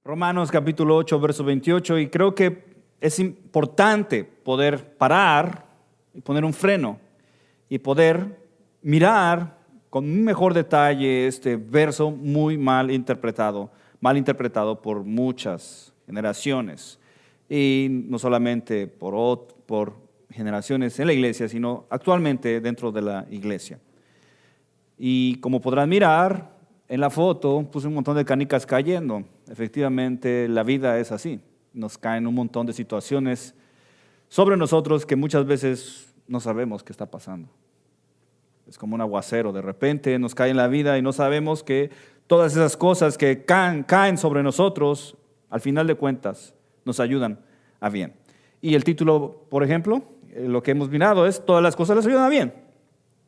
Romanos capítulo 8, verso 28, y creo que es importante poder parar y poner un freno y poder mirar con un mejor detalle este verso muy mal interpretado por muchas generaciones, y no solamente por generaciones en la iglesia, sino actualmente dentro de la iglesia. Y como podrán mirar en la foto, puse un montón de canicas cayendo. Efectivamente, la vida es así. Nos caen un montón de situaciones sobre nosotros que muchas veces no sabemos qué está pasando. Es como un aguacero, de repente nos cae en la vida y no sabemos que todas esas cosas que caen sobre nosotros, al final de cuentas, nos ayudan a bien. Y el título, por ejemplo, lo que hemos mirado es: todas las cosas les ayudan a bien.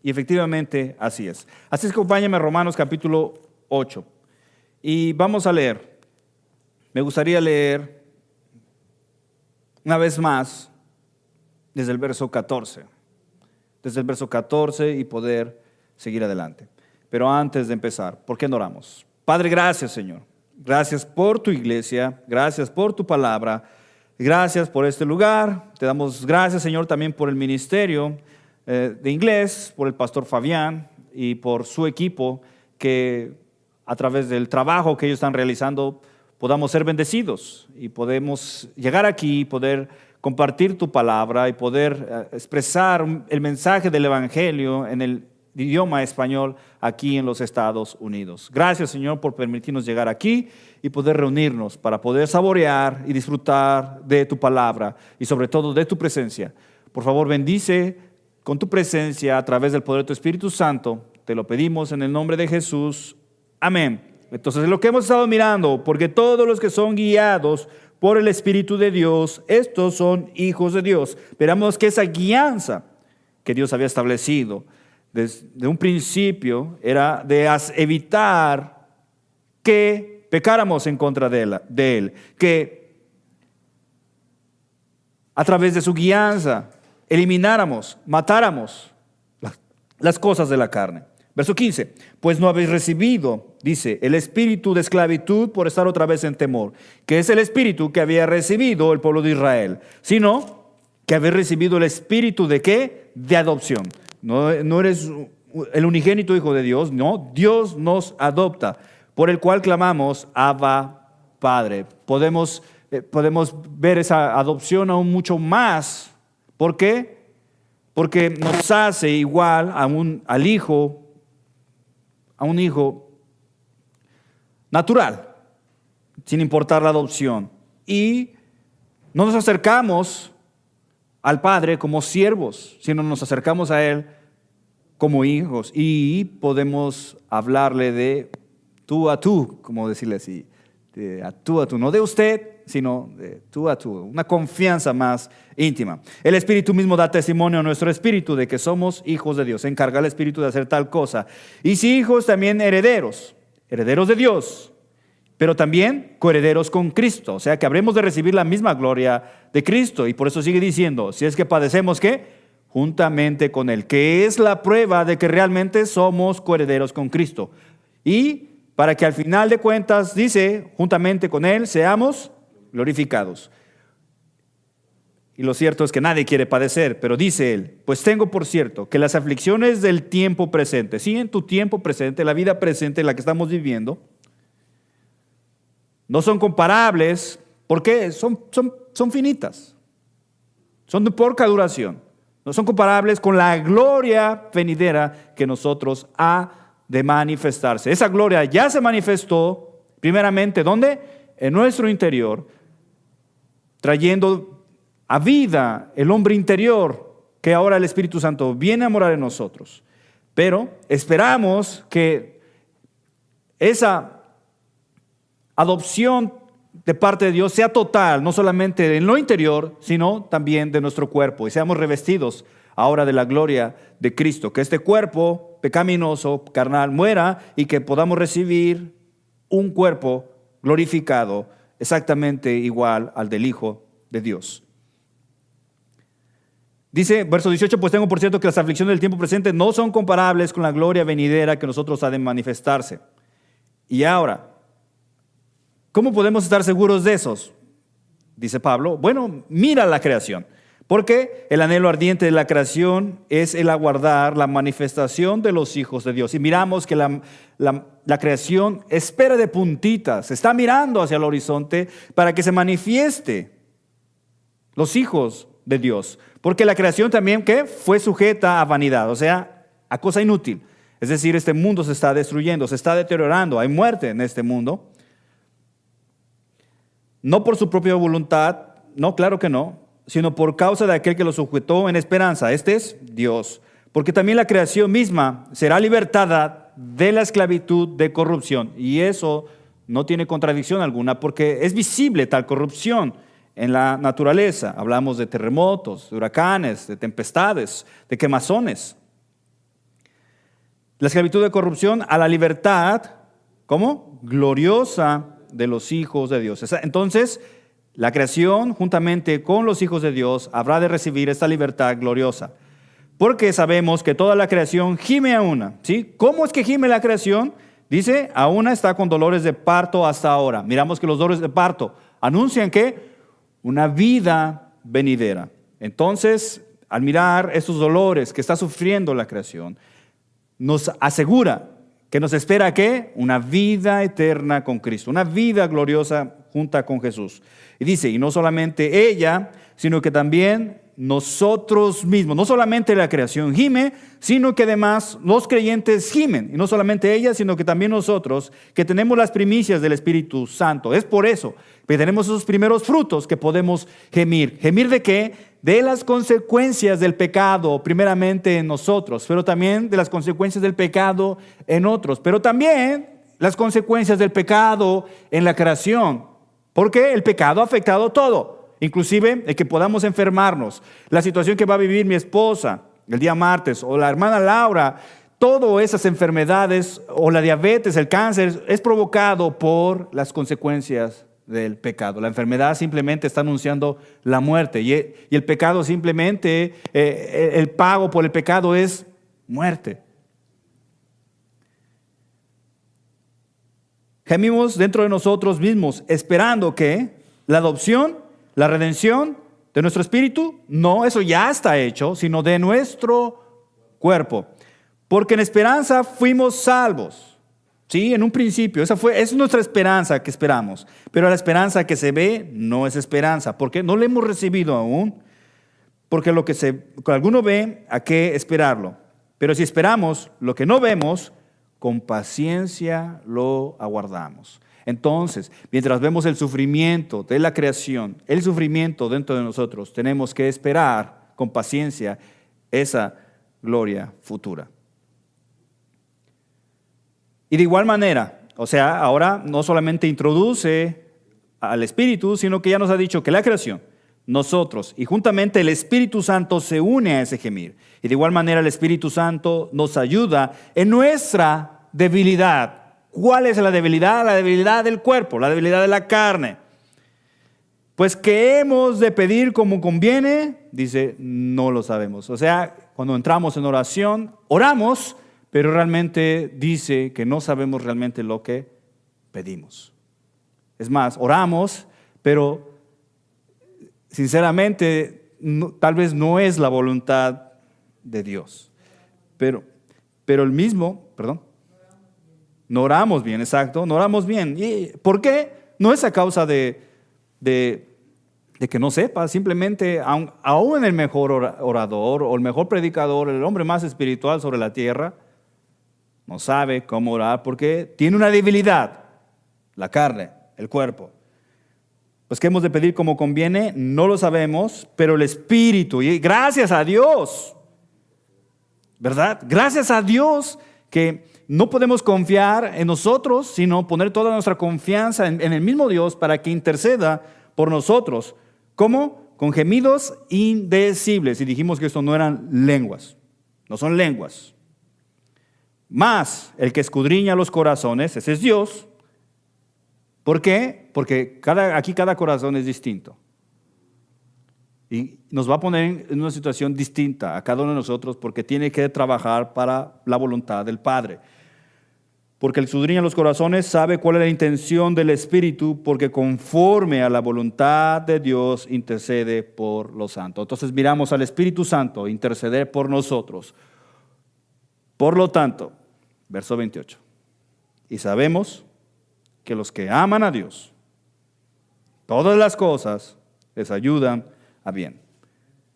Y efectivamente así es. Así es que acompáñame a Romanos capítulo 8. Y vamos a leer. Me gustaría leer una vez más desde el verso 14. Desde el verso 14 y poder seguir adelante. Pero antes de empezar, ¿por qué no oramos? Padre, gracias, Señor. Gracias por tu iglesia. Gracias por tu palabra. Gracias por este lugar. Te damos gracias, Señor, también por el ministerio de inglés, por el pastor Fabián y por su equipo, que a través del trabajo que ellos están realizando podamos ser bendecidos y podemos llegar aquí y poder compartir tu palabra y poder expresar el mensaje del evangelio en el idioma español aquí en los Estados Unidos. Gracias, Señor, por permitirnos llegar aquí y poder reunirnos para poder saborear y disfrutar de tu palabra y sobre todo de tu presencia. Por favor, bendice con tu presencia a través del poder de tu Espíritu Santo. Te lo pedimos en el nombre de Jesús. Amén. Entonces, lo que hemos estado mirando: porque todos los que son guiados por el Espíritu de Dios, estos son hijos de Dios. Veremos que esa guianza que Dios había establecido desde un principio era de evitar que pecáramos en contra de Él, que a través de su guianza elimináramos, matáramos las cosas de la carne. Verso 15, pues no habéis recibido, dice, el espíritu de esclavitud por estar otra vez en temor, que es el espíritu que había recibido el pueblo de Israel, sino que habéis recibido el espíritu ¿de qué? De adopción. No eres el unigénito hijo de Dios, no, Dios nos adopta, por el cual clamamos, Abba, Padre. Podemos ver esa adopción aún mucho más. ¿Por qué? Porque nos hace igual a un hijo natural, sin importar la adopción. Y no nos acercamos al Padre como siervos, sino nos acercamos a Él como hijos. Y podemos hablarle de tú a tú, como decirle así, de a tú, no de usted, sino de tú a tú, una confianza más íntima. El Espíritu mismo da testimonio a nuestro espíritu de que somos hijos de Dios. Se encarga el Espíritu de hacer tal cosa. Y si hijos, también herederos de Dios, pero también coherederos con Cristo. O sea que habremos de recibir la misma gloria de Cristo. Y por eso sigue diciendo, si es que padecemos, ¿qué? Juntamente con Él, que es la prueba de que realmente somos coherederos con Cristo. Y para que al final de cuentas, dice, juntamente con Él seamos glorificados. Y lo cierto es que nadie quiere padecer, pero dice él, pues tengo por cierto que las aflicciones del tiempo presente, sí, en tu tiempo presente, la vida presente en la que estamos viviendo, no son comparables, porque son finitas, son de poca duración, no son comparables con la gloria venidera que nosotros ha de manifestarse. Esa gloria ya se manifestó primeramente, ¿dónde? En nuestro interior, trayendo a vida el hombre interior que ahora el Espíritu Santo viene a morar en nosotros. Pero esperamos que esa adopción de parte de Dios sea total, no solamente en lo interior, sino también de nuestro cuerpo, y seamos revestidos ahora de la gloria de Cristo, que este cuerpo pecaminoso, carnal, muera y que podamos recibir un cuerpo glorificado exactamente igual al del Hijo de Dios. Dice, verso 18, pues tengo por cierto que las aflicciones del tiempo presente no son comparables con la gloria venidera que nosotros ha de manifestarse. Y ahora, ¿Cómo podemos estar seguros de esos? Dice Pablo, bueno, mira la creación. Porque el anhelo ardiente de la creación es el aguardar la manifestación de los hijos de Dios. Y miramos que la creación espera de puntitas, está mirando hacia el horizonte para que se manifieste los hijos de Dios. Porque la creación también, ¿qué? Fue sujeta a vanidad, o sea, a cosa inútil. Es decir, este mundo se está destruyendo, se está deteriorando, hay muerte en este mundo. No por su propia voluntad, no, claro que no, sino por causa de aquel que lo sujetó en esperanza. Este es Dios. Porque también la creación misma será libertada de la esclavitud de corrupción. Y eso no tiene contradicción alguna, porque es visible tal corrupción en la naturaleza. Hablamos de terremotos, de huracanes, de tempestades, de quemazones. La esclavitud de corrupción a la libertad, ¿cómo? Gloriosa de los hijos de Dios. Entonces, la creación, juntamente con los hijos de Dios, habrá de recibir esta libertad gloriosa. Porque sabemos que toda la creación gime a una. ¿Sí? ¿Cómo es que gime la creación? Dice, a una está con dolores de parto hasta ahora. Miramos que los dolores de parto anuncian que una vida venidera. Entonces, al mirar estos dolores que está sufriendo la creación, nos asegura que nos espera ¿qué? Una vida eterna con Cristo, una vida gloriosa junta con Jesús. Y dice, y no solamente ella, sino que también nosotros mismos, no solamente la creación gime, sino que además los creyentes gimen. Y no solamente ella, sino que también nosotros, que tenemos las primicias del Espíritu Santo. Es por eso que tenemos esos primeros frutos que podemos gemir. ¿Gemir de qué? De las consecuencias del pecado, primeramente en nosotros, pero también de las consecuencias del pecado en otros, pero también las consecuencias del pecado en la creación, porque el pecado ha afectado todo, inclusive el que podamos enfermarnos, la situación que va a vivir mi esposa el día martes, o la hermana Laura, todas esas enfermedades, o la diabetes, el cáncer, es provocado por las consecuencias del pecado. La enfermedad simplemente está anunciando la muerte y el pecado simplemente, el pago por el pecado es muerte. Gemimos dentro de nosotros mismos esperando que la adopción, la redención de nuestro espíritu, no, eso ya está hecho, sino de nuestro cuerpo. Porque en esperanza fuimos salvos. Sí, en un principio, es nuestra esperanza que esperamos, pero la esperanza que se ve no es esperanza, porque no la hemos recibido aún, porque lo que alguno ve, ¿a qué esperarlo? Pero si esperamos lo que no vemos, con paciencia lo aguardamos. Entonces, mientras vemos el sufrimiento de la creación, el sufrimiento dentro de nosotros, tenemos que esperar con paciencia esa gloria futura. Y de igual manera, o sea, ahora no solamente introduce al Espíritu, sino que ya nos ha dicho que la creación, nosotros y juntamente el Espíritu Santo se une a ese gemir. Y de igual manera el Espíritu Santo nos ayuda en nuestra debilidad. ¿Cuál es la debilidad? La debilidad del cuerpo, la debilidad de la carne. Pues ¿qué hemos de pedir como conviene? Dice, no lo sabemos. O sea, cuando entramos en oración, oramos, pero realmente dice que no sabemos realmente lo que pedimos. Es más, oramos, pero sinceramente tal vez no es la voluntad de Dios. Pero el mismo, no oramos bien, exacto, no oramos bien. ¿Y por qué? No es a causa de que no sepa, simplemente aún el mejor orador o el mejor predicador, el hombre más espiritual sobre la tierra, no sabe cómo orar porque tiene una debilidad, la carne, el cuerpo. Pues ¿qué hemos de pedir como conviene? No lo sabemos, pero el Espíritu, y gracias a Dios, ¿verdad? Gracias a Dios que no podemos confiar en nosotros, sino poner toda nuestra confianza en el mismo Dios para que interceda por nosotros. ¿Cómo? Con gemidos indecibles. Y dijimos que esto no eran lenguas, no son lenguas. Más el que escudriña los corazones, ese es Dios. ¿Por qué? Porque aquí cada corazón es distinto. Y nos va a poner en una situación distinta a cada uno de nosotros porque tiene que trabajar para la voluntad del Padre. porque el que escudriña los corazones sabe cuál es la intención del Espíritu, porque conforme a la voluntad de Dios intercede por los santos. Entonces miramos al Espíritu Santo interceder por nosotros. Por lo tanto, verso 28, y sabemos que los que aman a Dios, todas las cosas les ayudan a bien.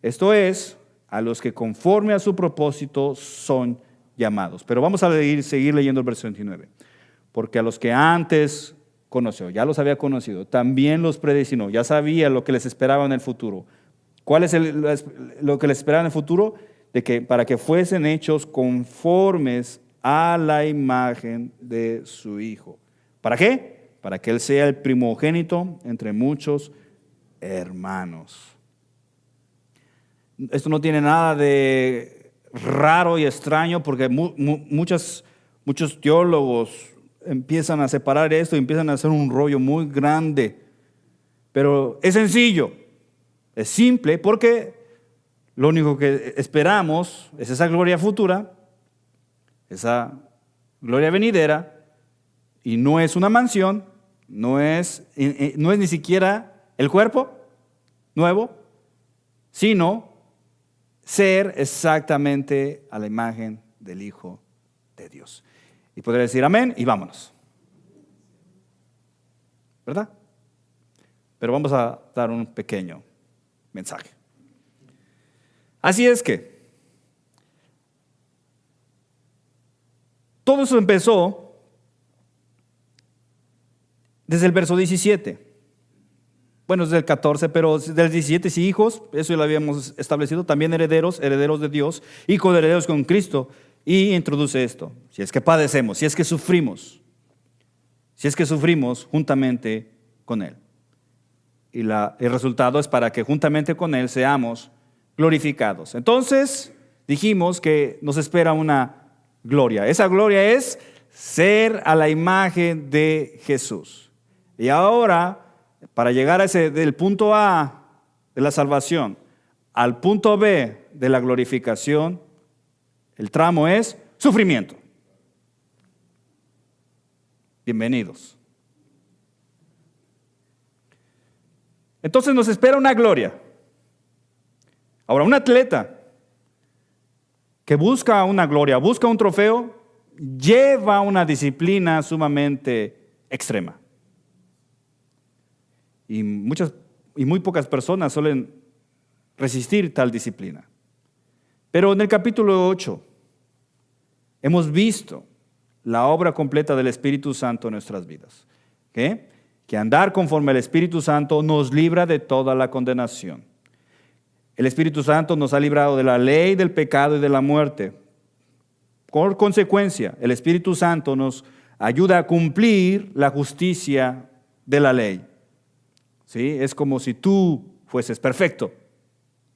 Esto es, a los que conforme a su propósito son llamados. Pero vamos a seguir leyendo el verso 29. Porque a los que antes conoció, ya los había conocido, también los predestinó, ya sabía lo que les esperaba en el futuro. ¿Cuál es lo que les esperaba en el futuro? De que para que fuesen hechos conformes a la imagen de su Hijo. ¿Para qué? Para que Él sea el primogénito entre muchos hermanos. Esto no tiene nada de raro y extraño porque muchos teólogos empiezan a separar esto y empiezan a hacer un rollo muy grande. Pero es sencillo, es simple porque lo único que esperamos es esa gloria futura, esa gloria venidera, y no es una mansión, no es ni siquiera el cuerpo nuevo, sino ser exactamente a la imagen del Hijo de Dios. Y podría decir amén y vámonos. ¿Verdad? Pero vamos a dar un pequeño mensaje. Así es que todo eso empezó desde el verso 17. Bueno, desde el 14, pero del 17, sí, hijos, eso ya lo habíamos establecido, también herederos de Dios y coherederos con Cristo. Y introduce esto, si es que padecemos, si es que sufrimos juntamente con Él. Y el resultado es para que juntamente con Él seamos glorificados. Entonces, dijimos que nos espera una gloria. Esa gloria es ser a la imagen de Jesús. Y ahora, para llegar a del punto A de la salvación al punto B de la glorificación, el tramo es sufrimiento. Bienvenidos. Entonces nos espera una gloria. Ahora, un atleta que busca una gloria, busca un trofeo, lleva una disciplina sumamente extrema. Y muy pocas personas suelen resistir tal disciplina. Pero en el capítulo 8 hemos visto la obra completa del Espíritu Santo en nuestras vidas. ¿Qué? Que andar conforme al Espíritu Santo nos libra de toda la condenación. El Espíritu Santo nos ha librado de la ley, del pecado y de la muerte. Por consecuencia, el Espíritu Santo nos ayuda a cumplir la justicia de la ley. ¿Sí? Es como si tú fueses perfecto,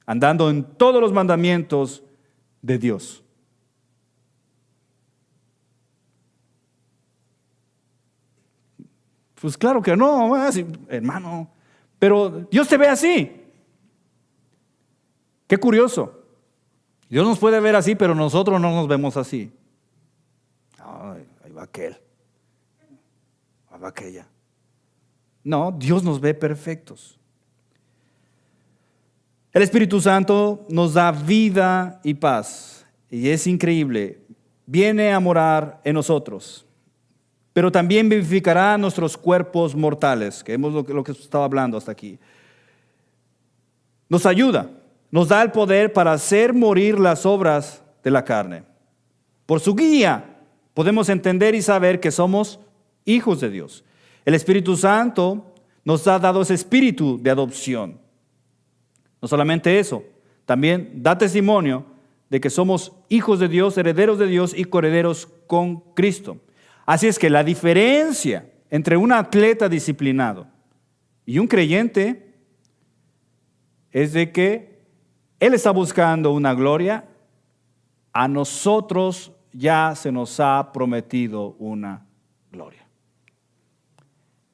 andando en todos los mandamientos de Dios. Pues claro que no, hermano, pero Dios te ve así. Qué curioso. Dios nos puede ver así, pero nosotros no nos vemos así. Ay, ahí va aquel, ahí va aquella. No, Dios nos ve perfectos. El Espíritu Santo nos da vida y paz. Y es increíble. Viene a morar en nosotros. Pero también vivificará nuestros cuerpos mortales, que es lo que estaba hablando hasta aquí. Nos ayuda, nos da el poder para hacer morir las obras de la carne. Por su guía podemos entender y saber que somos hijos de Dios. El Espíritu Santo nos ha dado ese espíritu de adopción. No solamente eso, también da testimonio de que somos hijos de Dios, herederos de Dios y coherederos con Cristo. Así es que la diferencia entre un atleta disciplinado y un creyente es de que él está buscando una gloria, a nosotros ya se nos ha prometido una gloria.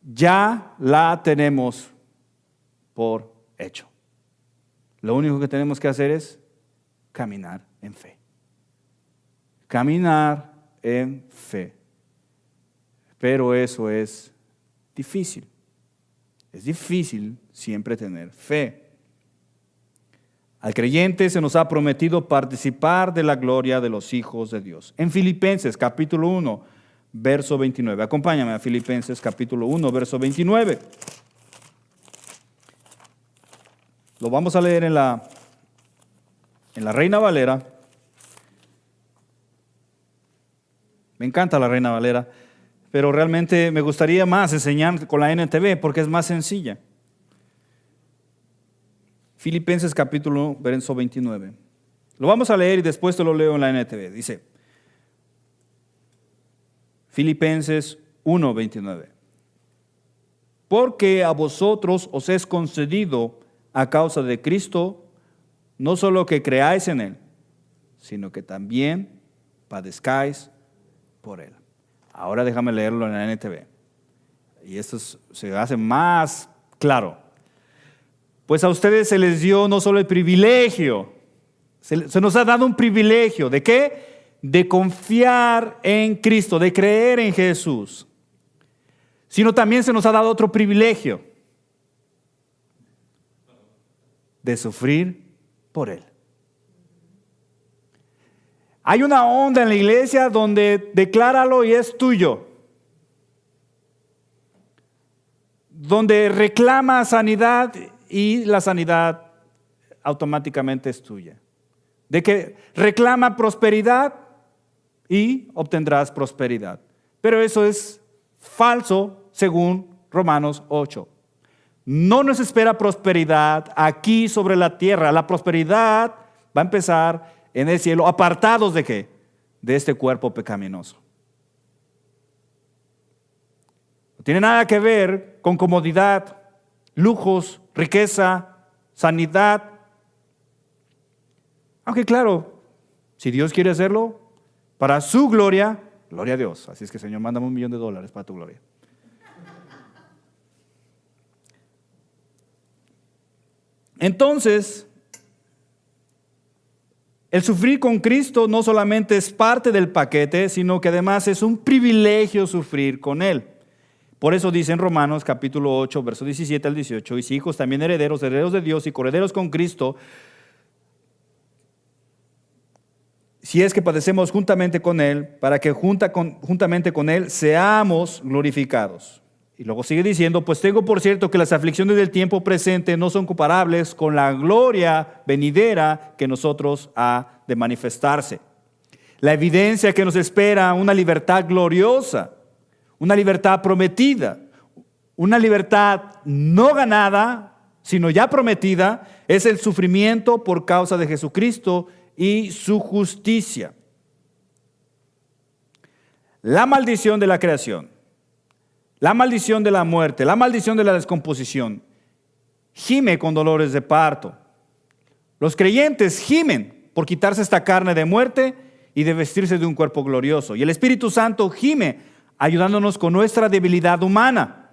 Ya la tenemos por hecho. Lo único que tenemos que hacer es caminar en fe. Caminar en fe. pero eso es difícil. Es difícil siempre tener fe. Al creyente se nos ha prometido participar de la gloria de los hijos de Dios. En Filipenses capítulo 1, verso 29. Acompáñame a Filipenses capítulo 1, verso 29. Lo vamos a leer en la Reina Valera. Me encanta la Reina Valera, pero realmente me gustaría más enseñar con la NTV porque es más sencilla. Filipenses capítulo 1, verso 29. Lo vamos a leer y después te lo leo en la NTV. Dice, Filipenses 1, 29. Porque a vosotros os es concedido a causa de Cristo, no solo que creáis en Él, sino que también padezcáis por Él. Ahora déjame leerlo en la NTV. Y esto se hace más claro. Pues a ustedes se les dio no solo el privilegio, se nos ha dado un privilegio. ¿De qué? De confiar en Cristo, de creer en Jesús. Sino también se nos ha dado otro privilegio. De sufrir por Él. Hay una onda en la iglesia donde decláralo y es tuyo. Donde reclama sanidad y la sanidad automáticamente es tuya. De que reclama prosperidad y obtendrás prosperidad. Pero eso es falso según Romanos 8. No nos espera prosperidad aquí sobre la tierra. La prosperidad va a empezar en el cielo, apartados ¿de qué? De este cuerpo pecaminoso. No tiene nada que ver con comodidad, lujos, riqueza, sanidad. Aunque claro, si Dios quiere hacerlo para su gloria, gloria a Dios. Así es que Señor, mándame $1,000,000 para tu gloria. Entonces, el sufrir con Cristo no solamente es parte del paquete, sino que además es un privilegio sufrir con Él. Por eso dice en Romanos capítulo 8, verso 17 al 18, y si hijos también herederos, herederos de Dios y coherederos con Cristo, si es que padecemos juntamente con Él, para que juntamente con Él seamos glorificados. Y luego sigue diciendo, pues tengo por cierto que las aflicciones del tiempo presente no son comparables con la gloria venidera que nosotros ha de manifestarse. La evidencia que nos espera, una libertad gloriosa, una libertad prometida, una libertad no ganada, sino ya prometida, es el sufrimiento por causa de Jesucristo y su justicia. La maldición de la creación, la maldición de la muerte, la maldición de la descomposición, gime con dolores de parto. Los creyentes gimen por quitarse esta carne de muerte y de vestirse de un cuerpo glorioso. Y el Espíritu Santo gime ayudándonos con nuestra debilidad humana.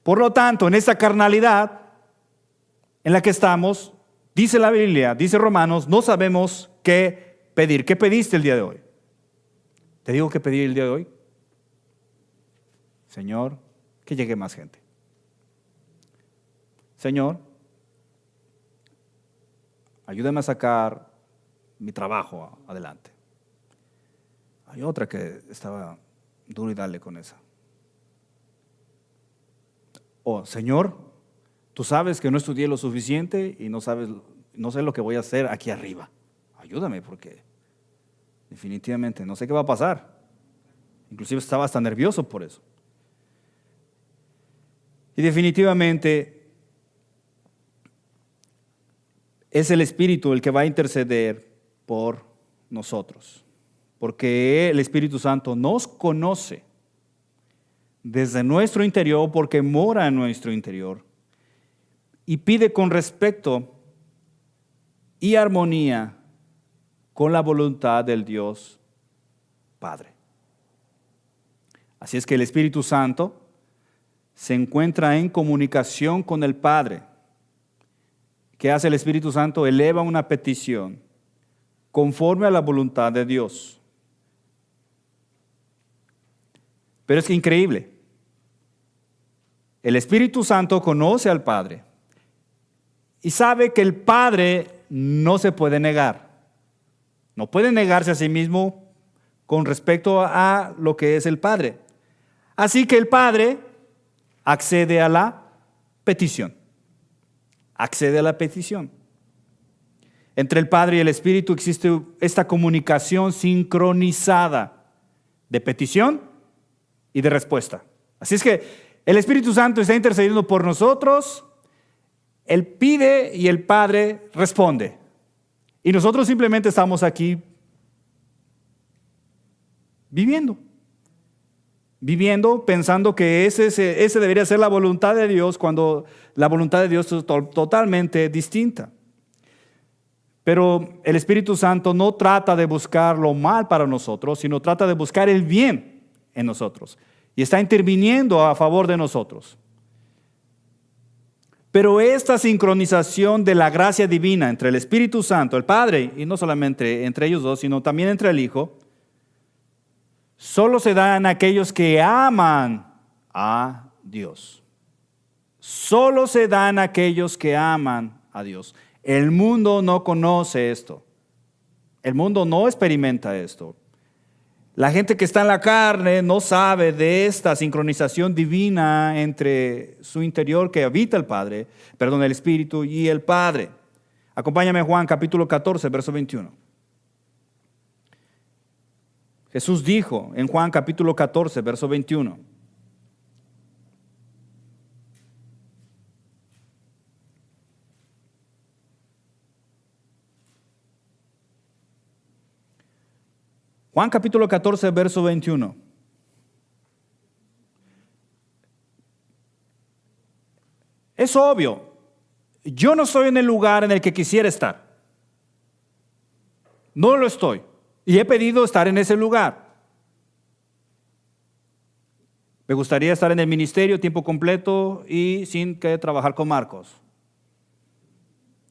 Por lo tanto, en esta carnalidad en la que estamos, dice la Biblia, dice Romanos, no sabemos qué pedir. ¿Qué pediste el día de hoy? Te digo que pedí el día de hoy. Señor, que llegue más gente. Señor, ayúdame a sacar mi trabajo adelante. Hay otra que estaba duro y dale con esa. Oh, Señor, tú sabes que no estudié lo suficiente y no sé lo que voy a hacer aquí arriba. Ayúdame porque definitivamente no sé qué va a pasar. Inclusive estaba hasta nervioso por eso. Y definitivamente es el Espíritu el que va a interceder por nosotros. Porque el Espíritu Santo nos conoce desde nuestro interior porque mora en nuestro interior y pide con respeto y armonía con la voluntad del Dios Padre. Así es que el Espíritu Santo se encuentra en comunicación con el Padre. ¿Qué hace el Espíritu Santo? Eleva una petición conforme a la voluntad de Dios. Pero es increíble. El Espíritu Santo conoce al Padre y sabe que el Padre no se puede negar. No puede negarse a sí mismo con respecto a lo que es el Padre. Así que el Padre accede a la petición. Accede a la petición. Entre el Padre y el Espíritu existe esta comunicación sincronizada de petición y de respuesta. Así es que el Espíritu Santo está intercediendo por nosotros, Él pide y el Padre responde. Y nosotros simplemente estamos aquí viviendo, pensando que ese debería ser la voluntad de Dios, cuando la voluntad de Dios es totalmente distinta. Pero el Espíritu Santo no trata de buscar lo mal para nosotros, sino trata de buscar el bien en nosotros. Y está interviniendo a favor de nosotros. Pero esta sincronización de la gracia divina entre el Espíritu Santo, el Padre, y no solamente entre ellos dos, sino también entre el Hijo, solo se da en aquellos que aman a Dios. Solo se da en aquellos que aman a Dios. El mundo no conoce esto. El mundo no experimenta esto. La gente que está en la carne no sabe de esta sincronización divina entre su interior que habita el Espíritu y el Padre. Acompáñame a Juan capítulo 14, verso 21. Jesús dijo en Juan capítulo 14, verso 21. Juan capítulo 14, verso 21. Es obvio, yo no estoy en el lugar en el que quisiera estar. No lo estoy. Y he pedido estar en ese lugar. Me gustaría estar en el ministerio tiempo completo y sin que trabajar con Marcos.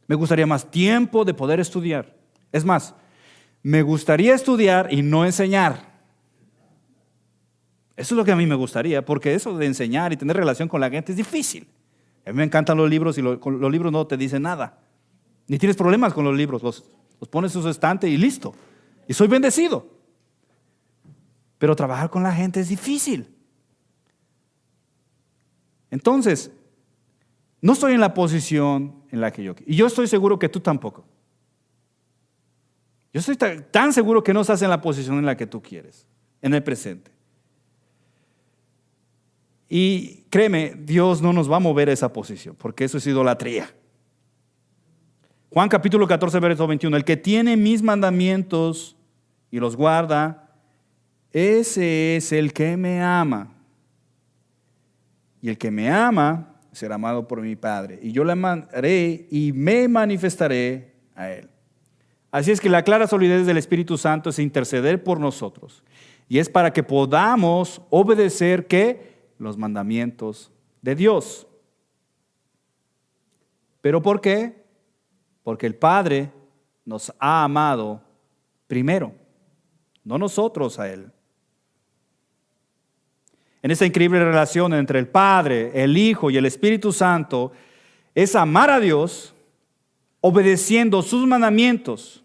Me gustaría más tiempo de poder estudiar. Es más, me gustaría estudiar y no enseñar. Eso es lo que a mí me gustaría, porque eso de enseñar y tener relación con la gente es difícil. A mí me encantan los libros y los libros no te dicen nada. Ni tienes problemas con los libros, los pones en su estante y listo. Y soy bendecido. Pero trabajar con la gente es difícil. Entonces, no estoy en la posición en la que yo quiero. Y yo estoy seguro que tú tampoco. Yo estoy tan seguro que no estás en la posición en la que tú quieres, en el presente. Y créeme, Dios no nos va a mover a esa posición, porque eso es idolatría. Juan capítulo 14, verso 21. El que tiene mis mandamientos y los guarda, ese es el que me ama. Y el que me ama será amado por mi Padre. Y yo le amaré y me manifestaré a él. Así es que la clara solidez del Espíritu Santo es interceder por nosotros. Y es para que podamos obedecer ¿qué? Los mandamientos de Dios. ¿Pero por qué? Porque el Padre nos ha amado primero, no nosotros a Él. En esta increíble relación entre el Padre, el Hijo y el Espíritu Santo es amar a Dios obedeciendo sus mandamientos.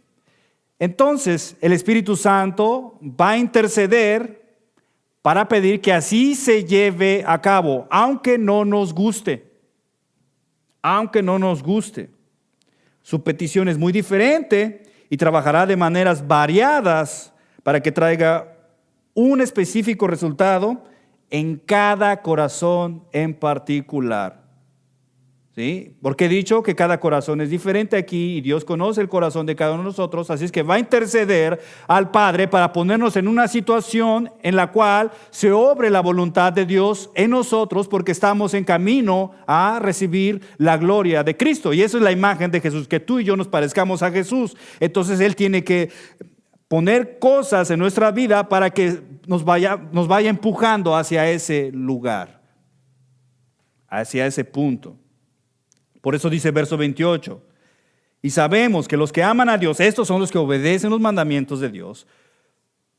Entonces, el Espíritu Santo va a interceder para pedir que así se lleve a cabo, aunque no nos guste. Aunque no nos guste. Su petición es muy diferente y trabajará de maneras variadas para que traiga un específico resultado en cada corazón en particular. ¿Sí? Porque he dicho que cada corazón es diferente aquí y Dios conoce el corazón de cada uno de nosotros, así es que va a interceder al Padre para ponernos en una situación en la cual se obre la voluntad de Dios en nosotros porque estamos en camino a recibir la gloria de Cristo. Y eso es la imagen de Jesús, que tú y yo nos parezcamos a Jesús. Entonces Él tiene que poner cosas en nuestra vida para que nos vaya empujando hacia ese lugar, hacia ese punto. Por eso dice verso 28, y sabemos que los que aman a Dios, estos son los que obedecen los mandamientos de Dios,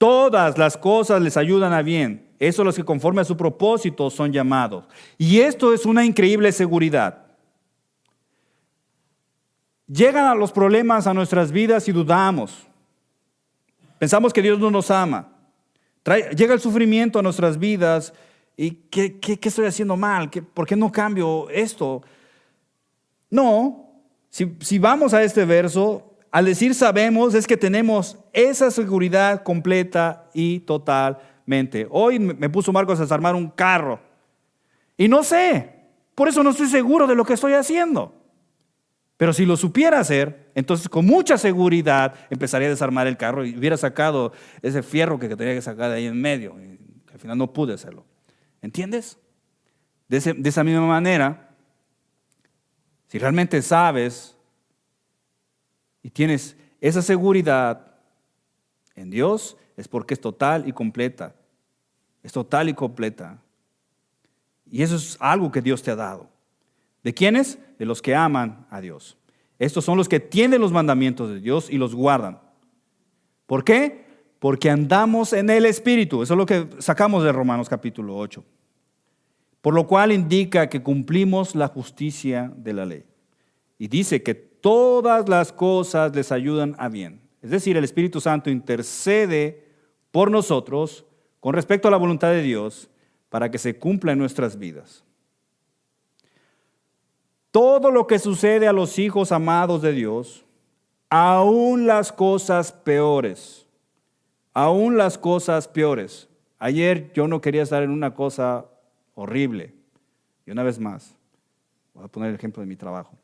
Todas las cosas les ayudan a bien. Eso los que conforme a su propósito son llamados. Y esto es una increíble seguridad. Llegan a los problemas a nuestras vidas y dudamos. Pensamos que Dios no nos ama. Llega el sufrimiento a nuestras vidas y ¿qué estoy haciendo mal? ¿Por qué no cambio esto? No, si vamos a este verso, al decir sabemos es que tenemos esa seguridad completa y totalmente. Hoy me puso Marcos a desarmar un carro y no sé, por eso no estoy seguro de lo que estoy haciendo. Pero si lo supiera hacer, entonces con mucha seguridad empezaría a desarmar el carro y hubiera sacado ese fierro que tenía que sacar de ahí en medio. Y al final no pude hacerlo. ¿Entiendes? De esa misma manera, si realmente sabes y tienes esa seguridad en Dios, es porque es total y completa. Es total y completa. Y eso es algo que Dios te ha dado. ¿De quiénes? De los que aman a Dios. Estos son los que tienen los mandamientos de Dios y los guardan. ¿Por qué? Porque andamos en el Espíritu. Eso es lo que sacamos de Romanos capítulo 8. Por lo cual indica que cumplimos la justicia de la ley. Y dice que todas las cosas les ayudan a bien. Es decir, el Espíritu Santo intercede por nosotros con respecto a la voluntad de Dios para que se cumpla en nuestras vidas. Todo lo que sucede a los hijos amados de Dios, aún las cosas peores, Ayer yo no quería estar en una cosa horrible. Y una vez más, voy a poner el ejemplo de mi trabajo.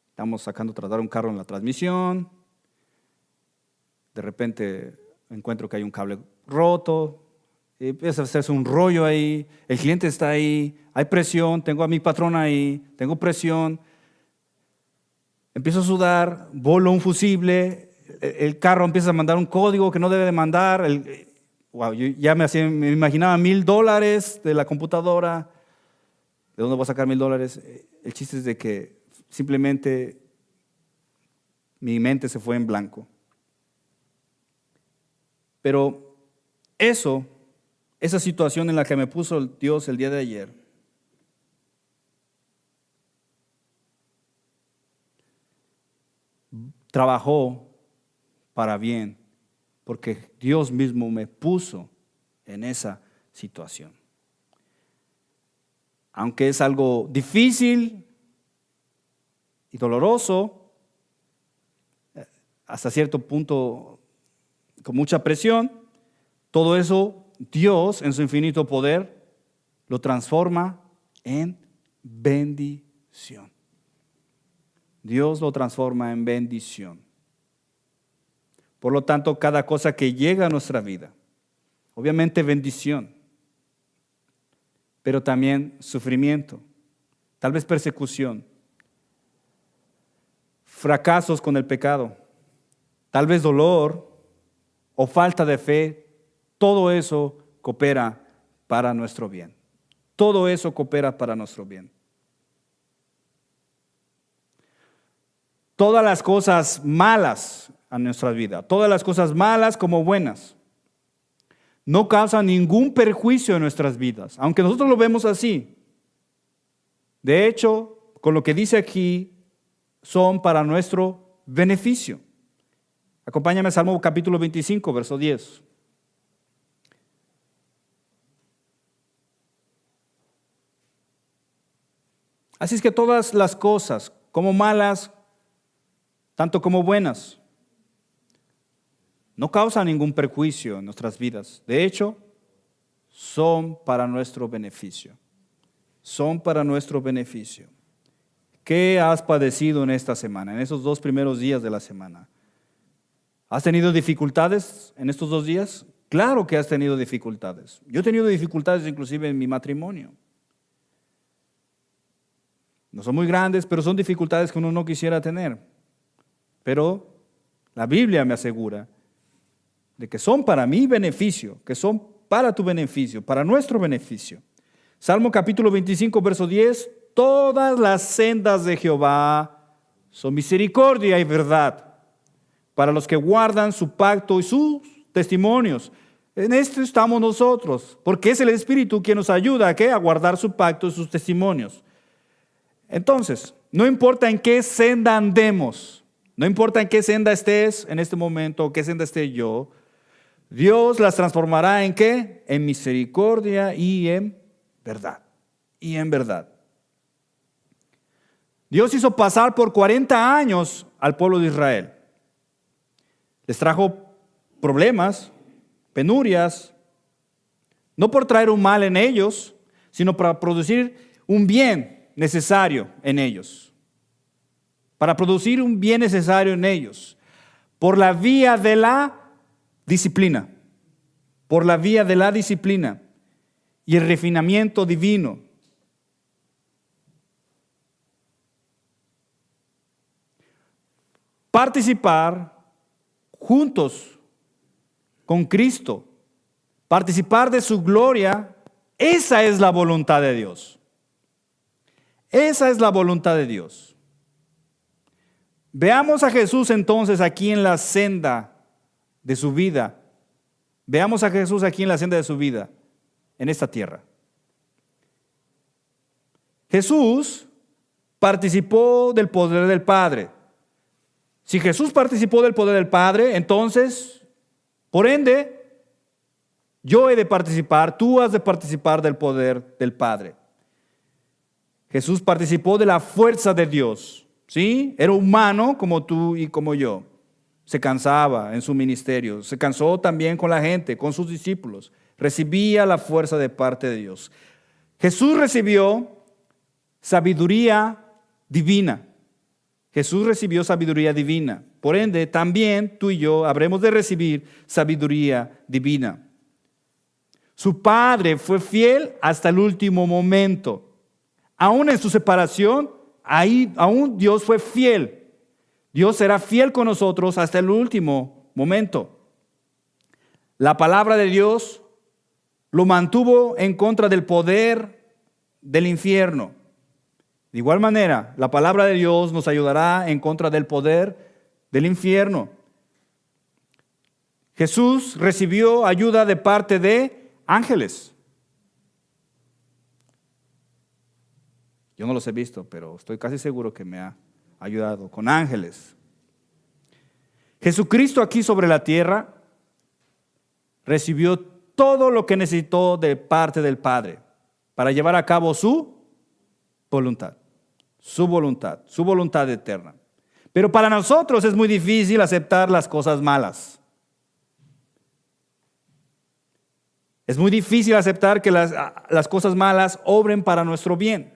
Estamos tratar un carro en la transmisión. De repente encuentro que hay un cable roto. Empieza a hacerse un rollo ahí, el cliente está ahí, hay presión, tengo a mi patrón ahí, tengo presión, empiezo a sudar, volo un fusible, el carro empieza a mandar un código que no debe de mandar, yo ya me imaginaba $1,000 de la computadora, ¿de dónde voy a sacar $1,000? El chiste es de que simplemente mi mente se fue en blanco. Pero esa situación en la que me puso Dios el día de ayer, trabajó para bien, porque Dios mismo me puso en esa situación. Aunque es algo difícil y doloroso, hasta cierto punto con mucha presión, todo eso Dios, en su infinito poder, lo transforma en bendición. Dios lo transforma en bendición. Por lo tanto, cada cosa que llega a nuestra vida, obviamente bendición, pero también sufrimiento, tal vez persecución, fracasos con el pecado, tal vez dolor o falta de fe. Todo eso coopera para nuestro bien. Todo eso coopera para nuestro bien. Todas las cosas malas a nuestra vida, todas las cosas malas como buenas, no causan ningún perjuicio en nuestras vidas, aunque nosotros lo vemos así. De hecho, con lo que dice aquí, son para nuestro beneficio. Acompáñame a Salmo capítulo 25, verso 10. Así es que todas las cosas, como malas, tanto como buenas, no causan ningún perjuicio en nuestras vidas. De hecho, son para nuestro beneficio. Son para nuestro beneficio. ¿Qué has padecido en esta semana, en esos 2 primeros días de la semana? ¿Has tenido dificultades en estos 2 días? Claro que has tenido dificultades. Yo he tenido dificultades inclusive en mi matrimonio. No son muy grandes, pero son dificultades que uno no quisiera tener. Pero la Biblia me asegura de que son para mi beneficio, que son para tu beneficio, para nuestro beneficio. Salmo capítulo 25, verso 10, todas las sendas de Jehová son misericordia y verdad para los que guardan su pacto y sus testimonios. En esto estamos nosotros, porque es el Espíritu quien nos ayuda ¿a qué? A guardar su pacto y sus testimonios. Entonces, no importa en qué senda andemos, no importa en qué senda estés en este momento o qué senda esté yo, Dios las transformará ¿en qué? En misericordia y en verdad. Y en verdad. Dios hizo pasar por 40 años al pueblo de Israel. Les trajo problemas, penurias, no por traer un mal en ellos, sino para producir un bien necesario en ellos. Para producir un bien necesario en ellos. Por la vía de la disciplina. Por la vía de la disciplina y el refinamiento divino. Participar juntos con Cristo, participar de su gloria, esa es la voluntad de Dios. Esa es la voluntad de Dios. Veamos a Jesús entonces aquí en la senda de su vida. Veamos a Jesús aquí en la senda de su vida, en esta tierra. Jesús participó del poder del Padre. Si Jesús participó del poder del Padre, entonces, por ende, yo he de participar, tú has de participar del poder del Padre. Jesús participó de la fuerza de Dios, ¿sí? Era humano como tú y como yo. Se cansaba en su ministerio, se cansó también con la gente, con sus discípulos. Recibía la fuerza de parte de Dios. Jesús recibió sabiduría divina. Jesús recibió sabiduría divina. Por ende, también tú y yo habremos de recibir sabiduría divina. Su padre fue fiel hasta el último momento. Aún en su separación, aún Dios fue fiel. Dios será fiel con nosotros hasta el último momento. La palabra de Dios lo mantuvo en contra del poder del infierno. De igual manera, la palabra de Dios nos ayudará en contra del poder del infierno. Jesús recibió ayuda de parte de ángeles. Yo no los he visto, pero estoy casi seguro que me ha ayudado con ángeles. Jesucristo aquí sobre la tierra recibió todo lo que necesitó de parte del Padre para llevar a cabo su voluntad. Su voluntad eterna. Pero para nosotros es muy difícil aceptar las cosas malas. Es muy difícil aceptar que las cosas malas obren para nuestro bien.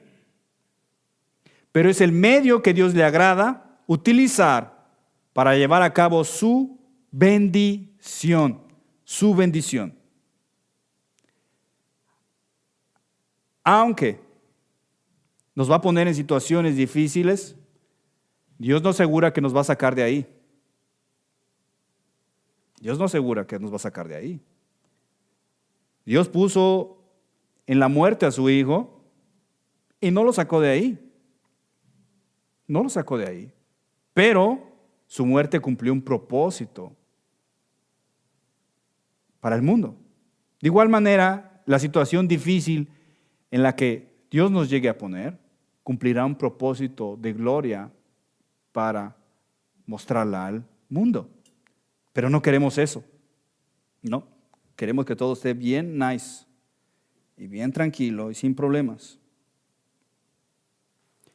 Pero es el medio que Dios le agrada utilizar para llevar a cabo su bendición. Su bendición. Aunque nos va a poner en situaciones difíciles, Dios no asegura que nos va a sacar de ahí. Dios no asegura que nos va a sacar de ahí. Dios puso en la muerte a su Hijo y no lo sacó de ahí. No lo sacó de ahí. Pero su muerte cumplió un propósito para el mundo. De igual manera, la situación difícil en la que Dios nos llegue a poner, cumplirá un propósito de gloria para mostrarla al mundo. Pero no queremos eso. No, queremos que todo esté bien nice y bien tranquilo y sin problemas.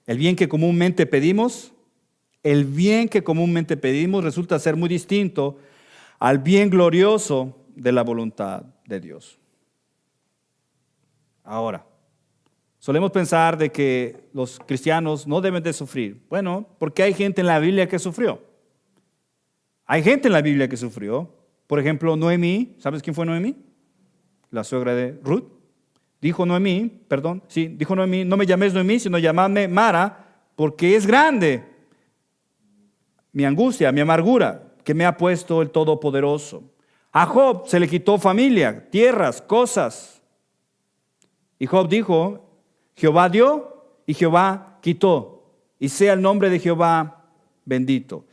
El bien que comúnmente pedimos resulta ser muy distinto al bien glorioso de la voluntad de Dios. Ahora, solemos pensar de que los cristianos no deben de sufrir. Bueno, porque hay gente en la Biblia que sufrió. Hay gente en la Biblia que sufrió. Por ejemplo, Noemí. ¿Sabes quién fue Noemí? La suegra de Ruth. Dijo Noemí, no me llames Noemí, sino llamadme Mara, porque es grande mi angustia, mi amargura, que me ha puesto el Todopoderoso. A Job se le quitó familia, tierras, cosas. Y Job dijo, Jehová dio y Jehová quitó, y sea el nombre de Jehová bendito.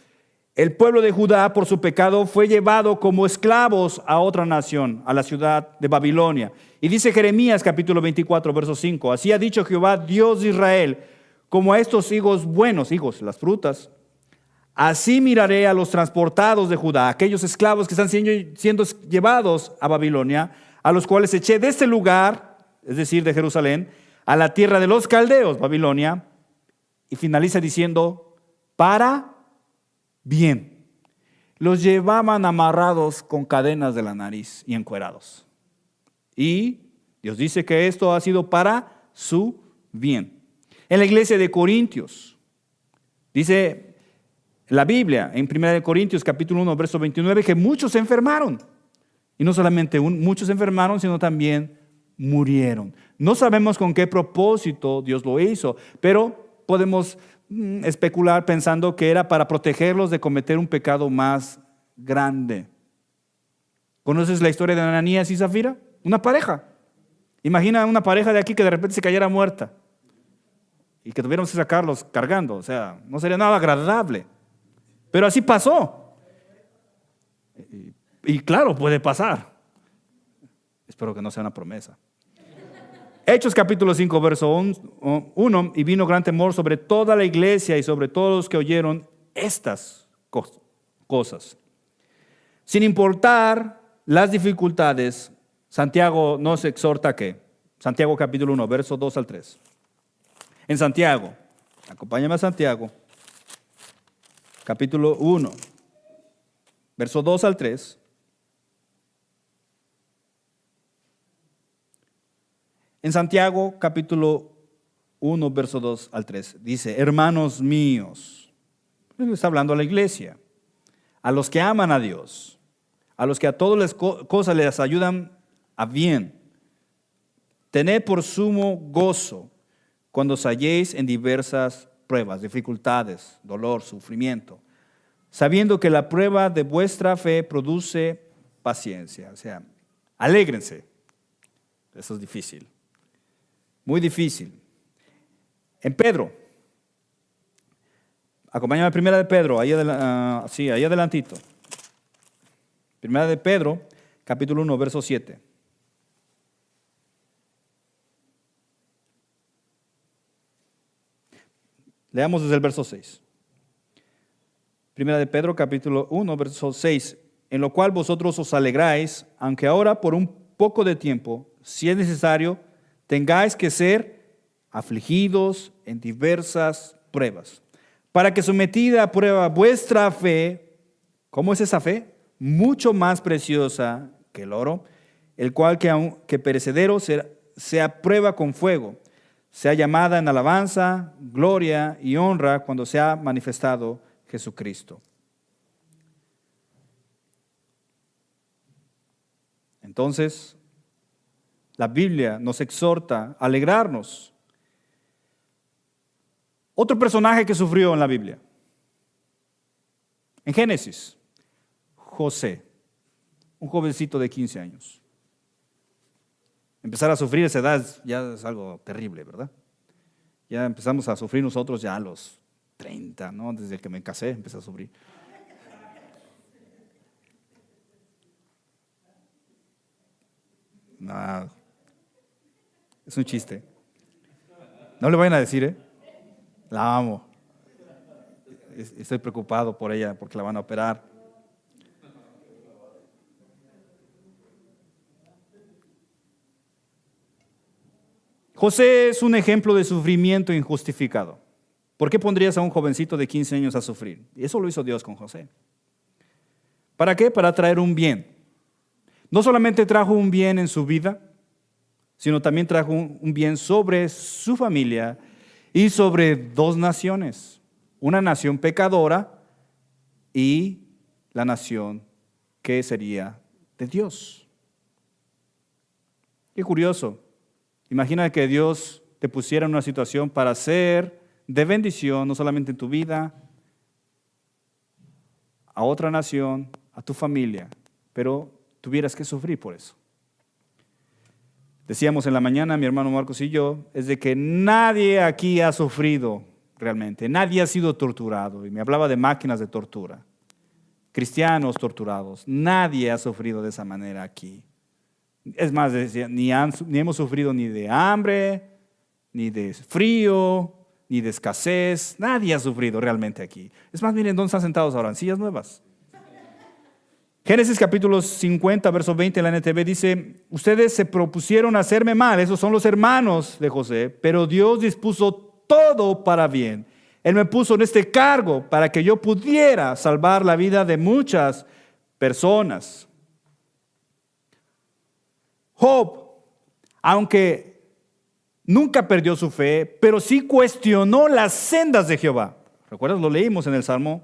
el pueblo de Judá, por su pecado, fue llevado como esclavos a otra nación, a la ciudad de Babilonia. Y dice Jeremías capítulo 24, verso 5, así ha dicho Jehová, Dios de Israel, como a estos higos buenos, higos, las frutas, así miraré a los transportados de Judá, aquellos esclavos que están siendo llevados a Babilonia, a los cuales eché de este lugar, es decir, de Jerusalén, a la tierra de los caldeos, Babilonia, y finaliza diciendo, para bien. Los llevaban amarrados con cadenas de la nariz y encuerados. Y Dios dice que esto ha sido para su bien. En la iglesia de Corintios, dice la Biblia, en 1 Corintios capítulo 1, verso 29, que muchos se enfermaron. Y no solamente muchos se enfermaron, sino también murieron. No sabemos con qué propósito Dios lo hizo, pero podemos especular pensando que era para protegerlos de cometer un pecado más grande. ¿Conoces la historia de Ananías y Zafira? Una pareja. Imagina una pareja de aquí que de repente se cayera muerta y que tuviéramos que sacarlos cargando. O sea, no sería nada agradable. Pero así pasó. Y claro, puede pasar. Espero que no sea una promesa. Hechos capítulo 5, verso 1, y vino gran temor sobre toda la iglesia y sobre todos los que oyeron estas cosas. Sin importar las dificultades, Santiago nos exhorta que, Santiago capítulo 1, verso 2 al 3. En Santiago, acompáñame a Santiago, capítulo 1, verso 2 al 3. En Santiago, capítulo 1, verso 2 al 3, dice, hermanos míos, él está hablando a la iglesia, a los que aman a Dios, a los que a todas las cosas les ayudan a bien, tened por sumo gozo cuando os halléis en diversas pruebas, dificultades, dolor, sufrimiento, sabiendo que la prueba de vuestra fe produce paciencia. O sea, alégrense. Eso es difícil. Muy difícil. En Pedro, acompáñame a Primera de Pedro, ahí adelantito. Primera de Pedro, capítulo 1, verso 7. Leamos desde el verso 6. Primera de Pedro, capítulo 1, verso 6. En lo cual vosotros os alegráis, aunque ahora por un poco de tiempo, si es necesario, tengáis que ser afligidos en diversas pruebas, para que sometida a prueba vuestra fe, ¿cómo es esa fe? Mucho más preciosa que el oro, el cual que perecedero sea prueba con fuego, sea llamada en alabanza, gloria y honra cuando sea manifestado Jesucristo. Entonces, la Biblia nos exhorta a alegrarnos. Otro personaje que sufrió en la Biblia, en Génesis, José, un jovencito de 15 años. Empezar a sufrir a esa edad ya es algo terrible, ¿verdad? Ya empezamos a sufrir nosotros ya a los 30, ¿no? Desde que me casé empecé a sufrir. No, es un chiste. No le vayan a decir, ¿eh? La amo. Estoy preocupado por ella porque la van a operar. José es un ejemplo de sufrimiento injustificado. ¿Por qué pondrías a un jovencito de 15 años a sufrir? Y eso lo hizo Dios con José. ¿Para qué? Para traer un bien. No solamente trajo un bien en su vida, sino también trajo un bien sobre su familia y sobre dos naciones. Una nación pecadora y la nación que sería de Dios. Qué curioso. Imagina que Dios te pusiera en una situación para ser de bendición, no solamente en tu vida, a otra nación, a tu familia, pero tuvieras que sufrir por eso. Decíamos en la mañana, mi hermano Marcos y yo, es de que nadie aquí ha sufrido realmente, nadie ha sido torturado, y me hablaba de máquinas de tortura. cristianos torturados. Nadie ha sufrido de esa manera aquí. Es más, decía, ni hemos sufrido ni de hambre, ni de frío, ni de escasez. Nadie ha sufrido realmente aquí. Es más, miren, ¿dónde están sentados ahora? En sillas nuevas. Génesis capítulo 50, verso 20 en la NTV dice, ustedes se propusieron hacerme mal, esos son los hermanos de José, pero Dios dispuso todo para bien. Él me puso en este cargo para que yo pudiera salvar la vida de muchas personas. Job, aunque nunca perdió su fe, pero sí cuestionó las sendas de Jehová. ¿Recuerdas? Lo leímos en el Salmo.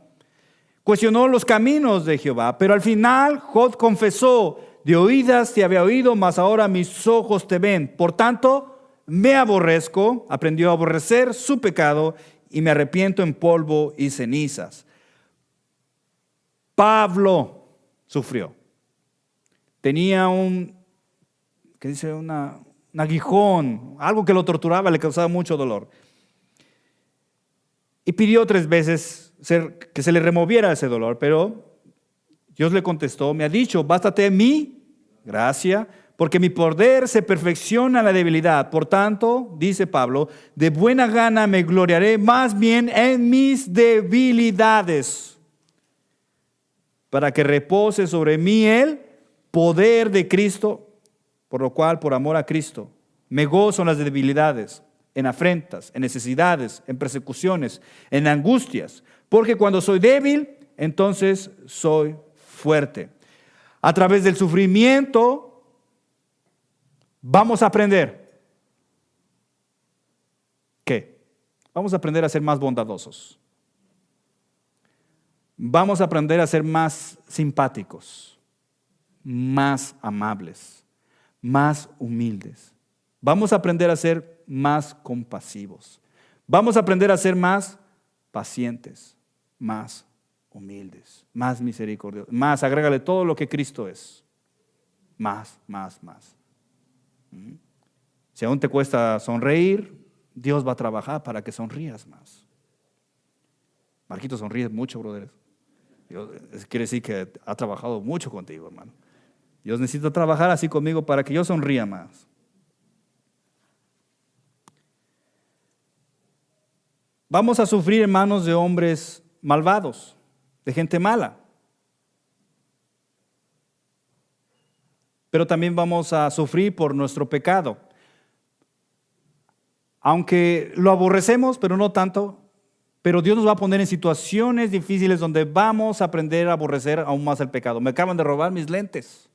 Cuestionó los caminos de Jehová, pero al final Job confesó, de oídas te había oído, mas ahora mis ojos te ven. Por tanto, me aborrezco, aprendió a aborrecer su pecado y me arrepiento en polvo y cenizas. Pablo sufrió. Tenía un aguijón, algo que lo torturaba, le causaba mucho dolor. Y pidió 3 veces que se le removiera ese dolor, pero Dios le contestó, me ha dicho, bástate mi gracia, porque mi poder se perfecciona en la debilidad. Por tanto, dice Pablo, de buena gana me gloriaré más bien en mis debilidades, para que repose sobre mí el poder de Cristo, por lo cual, por amor a Cristo, me gozo en las debilidades, en afrentas, en necesidades, en persecuciones, en angustias, porque cuando soy débil, entonces soy fuerte. A través del sufrimiento vamos a aprender. ¿Qué? Vamos a aprender a ser más bondadosos. Vamos a aprender a ser más simpáticos, más amables, más humildes. Vamos a aprender a ser más compasivos. Vamos a aprender a ser más pacientes, más humildes, más misericordiosos, más, agrégale todo lo que Cristo es. Más. Si aún te cuesta sonreír, Dios va a trabajar para que sonrías más. Marquito, sonríes mucho, brother. Quiere decir que ha trabajado mucho contigo, hermano. Dios necesita trabajar así conmigo para que yo sonría más. Vamos a sufrir en manos de hombres malvados, de gente mala. Pero también vamos a sufrir por nuestro pecado. Aunque lo aborrecemos, pero no tanto, pero Dios nos va a poner en situaciones difíciles donde vamos a aprender a aborrecer aún más el pecado. Me acaban de robar mis lentes.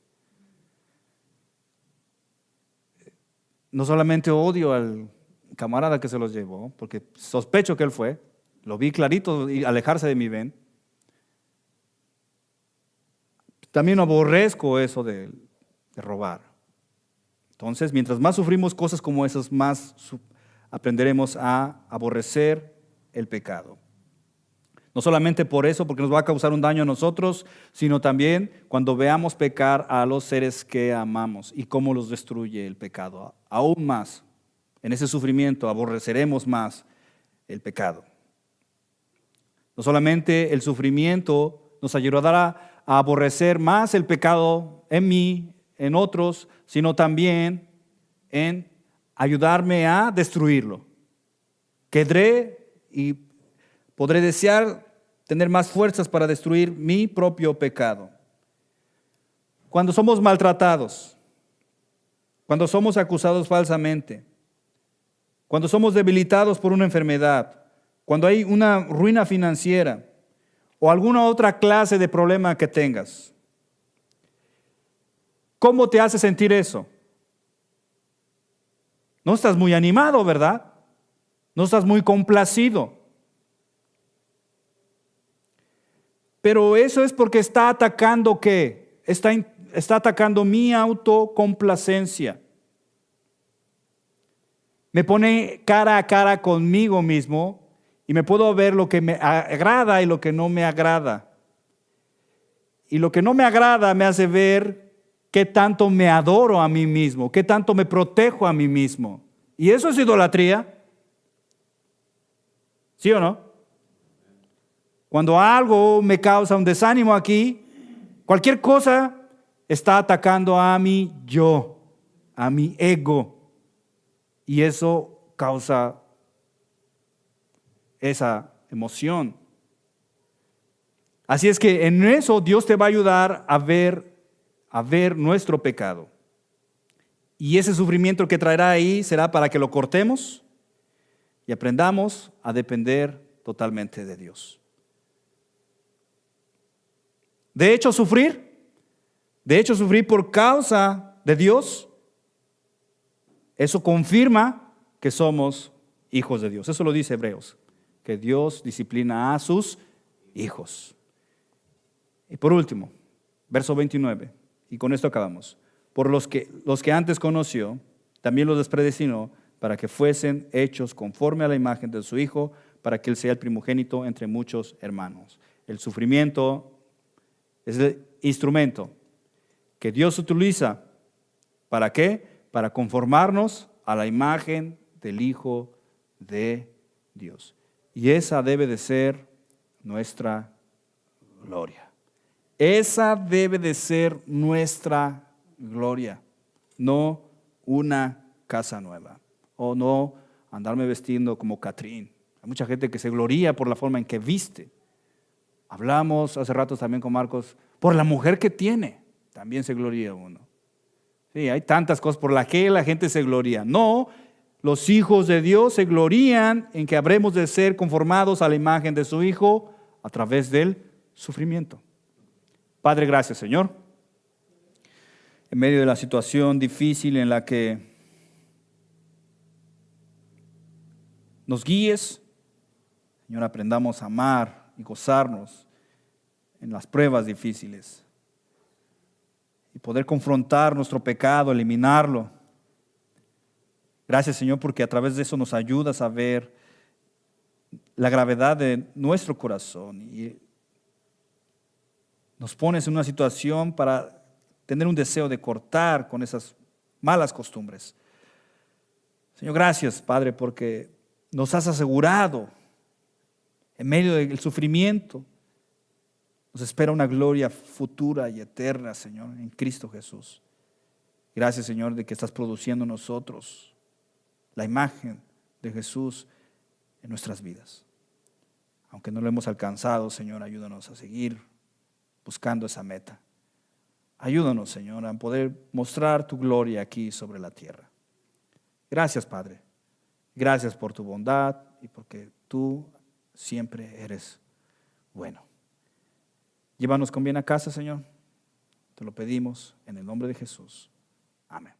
No solamente odio al camarada que se los llevó, porque sospecho que él fue, lo vi clarito y alejarse de mi ven. También aborrezco eso de robar. Entonces, mientras más sufrimos cosas como esas, más aprenderemos a aborrecer el pecado. No solamente por eso, porque nos va a causar un daño a nosotros, sino también cuando veamos pecar a los seres que amamos y cómo los destruye el pecado. Aún más, en ese sufrimiento aborreceremos más el pecado. No solamente el sufrimiento nos ayudará a aborrecer más el pecado en mí, en otros, sino también en ayudarme a destruirlo. Quedaré y podré desear tener más fuerzas para destruir mi propio pecado. Cuando somos maltratados, cuando somos acusados falsamente, cuando somos debilitados por una enfermedad, cuando hay una ruina financiera o alguna otra clase de problema que tengas, ¿cómo te hace sentir eso? No estás muy animado, ¿verdad? No estás muy complacido. Pero eso es porque está atacando ¿qué? Está atacando mi autocomplacencia. Me pone cara a cara conmigo mismo y me puedo ver lo que me agrada y lo que no me agrada. Y lo que no me agrada me hace ver qué tanto me adoro a mí mismo, qué tanto me protejo a mí mismo. ¿Y eso es idolatría? ¿Sí o no? Cuando algo me causa un desánimo aquí, cualquier cosa está atacando a mi yo, a mi ego. Y eso causa esa emoción. Así es que en eso Dios te va a ayudar a ver nuestro pecado. Y ese sufrimiento que traerá ahí será para que lo cortemos y aprendamos a depender totalmente de Dios. De hecho, sufrir por causa de Dios, eso confirma que somos hijos de Dios. Eso lo dice Hebreos, que Dios disciplina a sus hijos. Y por último, verso 29, y con esto acabamos. Por los que antes conoció, también los predestinó para que fuesen hechos conforme a la imagen de su Hijo, para que Él sea el primogénito entre muchos hermanos. El sufrimiento es el instrumento que Dios utiliza. ¿Para qué? Para conformarnos a la imagen del Hijo de Dios. Y esa debe de ser nuestra gloria. Esa debe de ser nuestra gloria, no una casa nueva, o no andarme vestiendo como Catrín. Hay mucha gente que se gloría por la forma en que viste. Hablamos hace rato también con Marcos, por la mujer que tiene, también se gloría uno. Sí, hay tantas cosas por las que la gente se gloría. No, los hijos de Dios se glorían en que habremos de ser conformados a la imagen de su Hijo a través del sufrimiento. Padre, gracias, Señor. En medio de la situación difícil en la que nos guíes, Señor, aprendamos a amar y gozarnos en las pruebas difíciles y poder confrontar nuestro pecado, eliminarlo. Gracias, Señor, porque a través de eso nos ayudas a ver la gravedad de nuestro corazón y nos pones en una situación para tener un deseo de cortar con esas malas costumbres. Señor, gracias, Padre, porque nos has asegurado en medio del sufrimiento. Nos espera una gloria futura y eterna, Señor, en Cristo Jesús. Gracias, Señor, de que estás produciendo en nosotros la imagen de Jesús en nuestras vidas. Aunque no lo hemos alcanzado, Señor, ayúdanos a seguir buscando esa meta. Ayúdanos, Señor, a poder mostrar tu gloria aquí sobre la tierra. Gracias, Padre. Gracias por tu bondad y porque tú siempre eres bueno. Llévanos con bien a casa, Señor. Te lo pedimos en el nombre de Jesús. Amén.